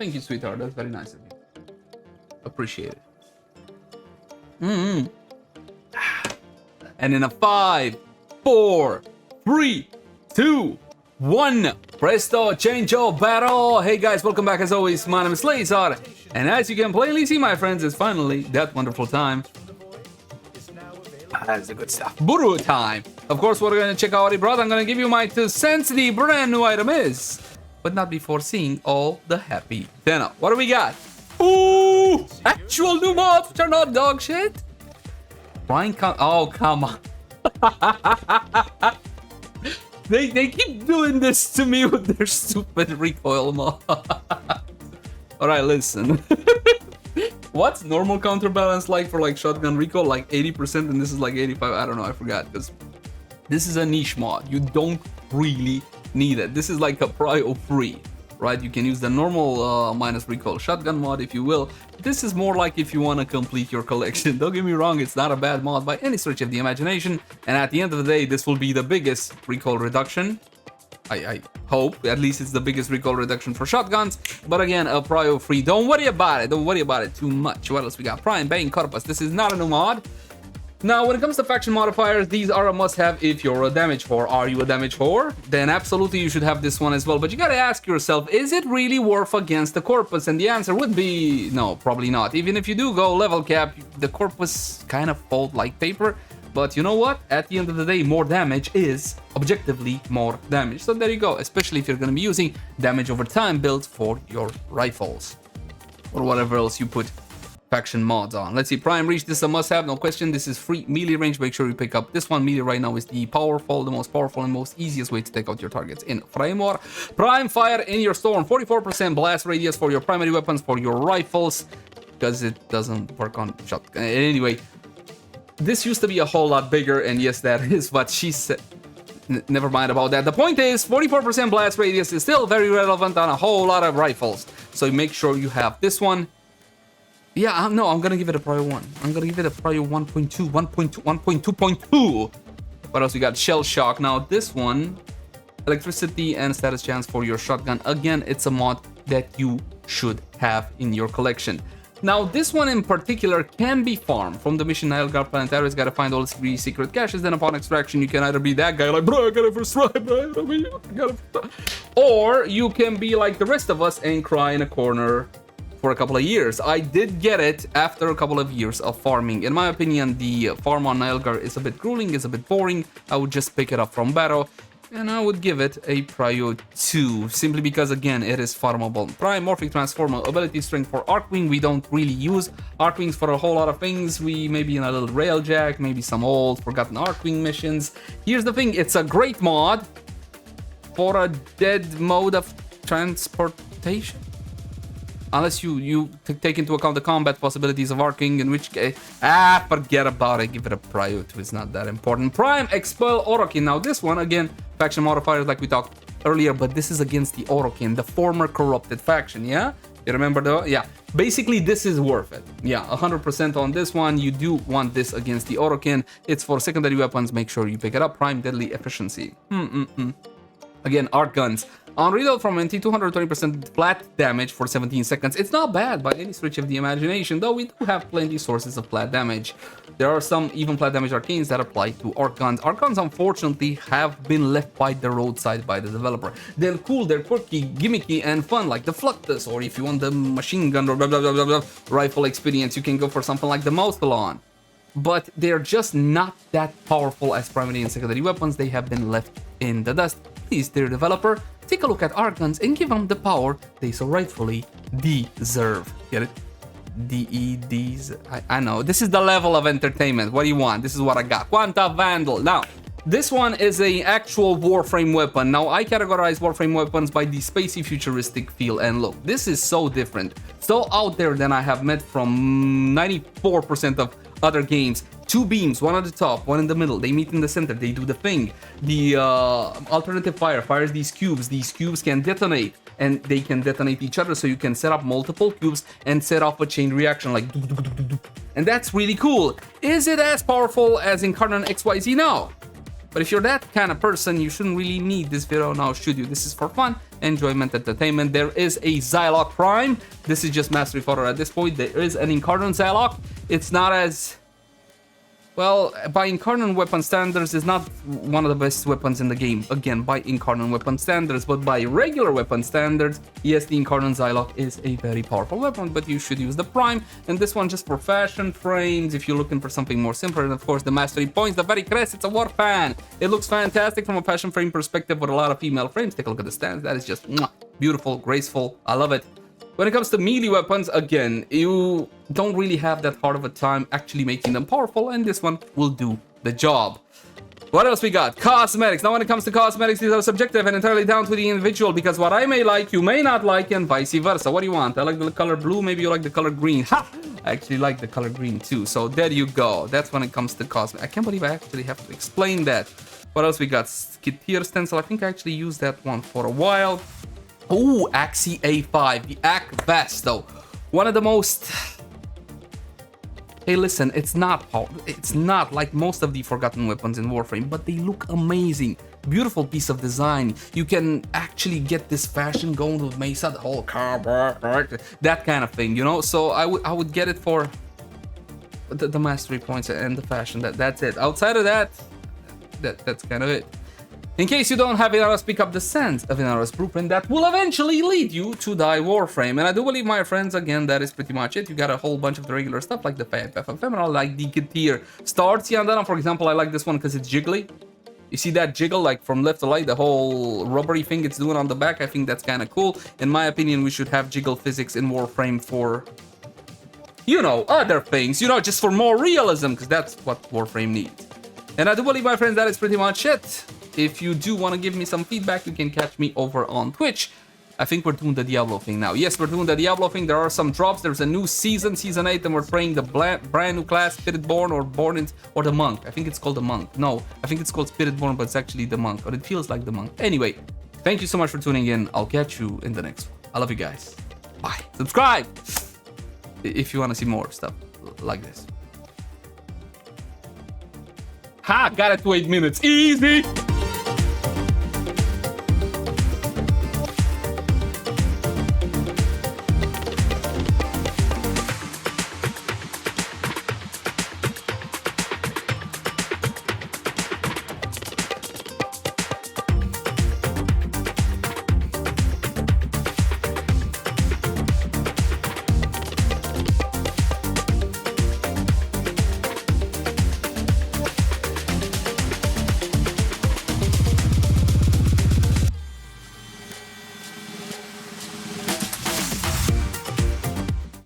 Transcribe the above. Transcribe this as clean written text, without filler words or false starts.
Thank you, sweetheart. That's very nice of you. Appreciate it. Mm-hmm. And in a 5, 4, 3, 2, 1. Presto, change of battle. Hey guys, welcome back as always. My name is Leyzar. And as you can plainly see, my friends, it's finally that wonderful time. That's the good stuff. Baro time. Of course, we're going to check out what he brought. I'm going to give you my 2 cents. The brand new item is. But not before seeing all the happy Tenno. What do we got? Ooh! Actual new mods, which are not dog shit. Oh, come on. They keep doing this to me with their stupid recoil mod. Alright, listen. What's normal counterbalance like for like shotgun recoil? Like 80% and this is like 85. I don't know, I forgot. Because this is a niche mod. You don't really need it. This is like a prio free. Right, you can use the normal minus recoil shotgun mod if you will. This is more like if you want to complete your collection. Don't get me wrong, it's not a bad mod by any stretch of the imagination. And at the end of the day, this will be the biggest recoil reduction. I hope, at least it's the biggest recoil reduction for shotguns. But again, a prio free. Don't worry about it. Don't worry about it too much. What else we got? Prime, Bane, Corpus. This is not a new mod. Now, when it comes to faction modifiers, these are a must-have if you're a damage whore. Are you a damage whore? Then absolutely you should have this one as well. But you gotta ask yourself, is it really worth against the Corpus? And the answer would be no, probably not. Even if you do go level cap, the Corpus kind of fold like paper. But you know what? At the end of the day, more damage is objectively more damage. So there you go, especially if you're gonna be using damage over time builds for your rifles. Or whatever else you put faction mods on. Let's see, Prime Reach, this is a must-have, no question. This is free melee range. Make sure you pick up this one. Melee right now is the most powerful and most easiest way to take out your targets in Frame War. Prime Fire in your storm, 44% blast radius for your primary weapons, for your rifles, because it doesn't work on shotgun. Anyway, this used to be a whole lot bigger, and yes, that is what she said. Never mind about that. The point is, 44% blast radius is still very relevant on a whole lot of rifles. So make sure you have this one. Yeah, no, I'm gonna give it a prio 1. I'm gonna give it a prio 1.2, 1.2.2. What else we got? Shell Shock. Now this one, electricity and status chance for your shotgun. Again, it's a mod that you should have in your collection. Now this one in particular can be farmed from the mission Nilgar Planetarius. Gotta find all the 3 secret caches. Then upon extraction, you can either be that guy like, bro, I got it first try, bro. Or you can be like the rest of us and cry in a corner for a couple of years. I did get it after a couple of years of farming. In my opinion, the farm on Nilgar is a bit grueling, is a bit boring. I would just pick it up from Baro, and I would give it a prio 2, simply because, again, it is farmable. Prime Morphic Transformer, ability strength for Arcwing. We don't really use Arcwings for a whole lot of things. We maybe in a little Railjack, maybe some old forgotten Arcwing missions. Here's the thing, it's a great mod for a dead mode of transportation. Unless you take into account the combat possibilities of Arcing, in which case, forget about it, give it a prio 2, it's not that important. Prime Expel Orokin. Now this one, again, faction modifiers like we talked earlier, but this is against the Orokin, the former corrupted faction, yeah? You remember though? Yeah. Basically, this is worth it. Yeah, 100% on this one. You do want this against the Orokin. It's for secondary weapons. Make sure you pick it up. Prime Deadly Efficiency. Again, arc guns. On reload from NT, 220% flat damage for 17 seconds. It's not bad by any stretch of the imagination, though we do have plenty sources of flat damage. There are some even flat damage arcanes that apply to arc guns. Arc guns, unfortunately, have been left by the roadside by the developer. They're cool, they're quirky, gimmicky, and fun, like the Fluctus, or if you want the machine gun or blah blah blah blah blah rifle experience, you can go for something like the Mouthalon. But they're just not that powerful as primary and secondary weapons. They have been left in the dust. Please, dear developer, take a look at arc guns and give them the power they so rightfully deserve. Get it? D-E-D's. I know. This is the level of entertainment. What do you want? This is what I got. Quanta Vandal. Now, this one is an actual Warframe weapon. Now, I categorize Warframe weapons by the spacey futuristic feel and look. This is so different, so out there than I have met from 94% of other games. 2 beams, one at the top, one in the middle. They meet in the center. They do the thing. The alternative fire fires these cubes. These cubes can detonate, and they can detonate each other, so you can set up multiple cubes and set off a chain reaction like do, do, do, do, do. And that's really cool. Is it as powerful as Incarnate XYZ? No. But if you're that kind of person, you shouldn't really need this video now, should you? This is for fun, enjoyment, entertainment. There is a Zylok Prime. This is just mastery fodder at this point. There is an Incarnate Zylok. It's not as... Well, by Incarnate weapon standards, it's not one of the best weapons in the game. Again, by Incarnate weapon standards, but by regular weapon standards, yes, the Incarnate Zylok is a very powerful weapon, but you should use the Prime. And this one just for fashion frames, if you're looking for something more simpler. And of course, the mastery points, the Vericres, it's a war fan. It looks fantastic from a fashion frame perspective with a lot of female frames. Take a look at the stance. That is just beautiful, graceful. I love it. When it comes to melee weapons, again, you don't really have that hard of a time actually making them powerful, and this one will do the job. What else we got? Cosmetics. Now, when it comes to cosmetics, these are subjective and entirely down to the individual, because what I may like, you may not like, and vice versa. What do you want? I like the color blue, maybe you like the color green. Ha! I actually like the color green too, so there you go. That's when it comes to cosmetics. I can't believe I actually have to explain that. What else we got? Teer stencil. I think I actually used that one for a while. Oh, Axi A5, the AK vest though. One of the most... Hey, listen, it's not like most of the forgotten weapons in Warframe, but they look amazing. Beautiful piece of design. You can actually get this fashion going with Mesa, the whole car, that kind of thing, you know? So I would get it for the mastery points and the fashion. That's it. Outside of that, that's kind of it. In case you don't have Inaros, pick up the Sands of Inaros blueprint that will eventually lead you to die Warframe. And I do believe, my friends, again, that is pretty much it. You got a whole bunch of the regular stuff like the Ephemeral, like the Teer starts. Yeah, and then, for example, I like this one because it's jiggly. You see that jiggle, like from left to right, the whole rubbery thing it's doing on the back. I think that's kind of cool. In my opinion, we should have jiggle physics in Warframe for, you know, other things, you know, just for more realism, because that's what Warframe needs. And I do believe, my friends, that is pretty much it. If you do want to give me some feedback, you can catch me over on Twitch. I think we're doing the Diablo thing now. Yes, we're doing the Diablo thing. There are some drops. There's a new season, Season 8, and we're playing the brand new class, Spiritborn or the Monk. I think it's called the Monk. No, I think it's called Spiritborn, but it's actually the Monk, or it feels like the Monk. Anyway, thank you so much for tuning in. I'll catch you in the next one. I love you guys. Bye. Subscribe if you want to see more stuff like this. Ha! Got it to 8 minutes. Easy!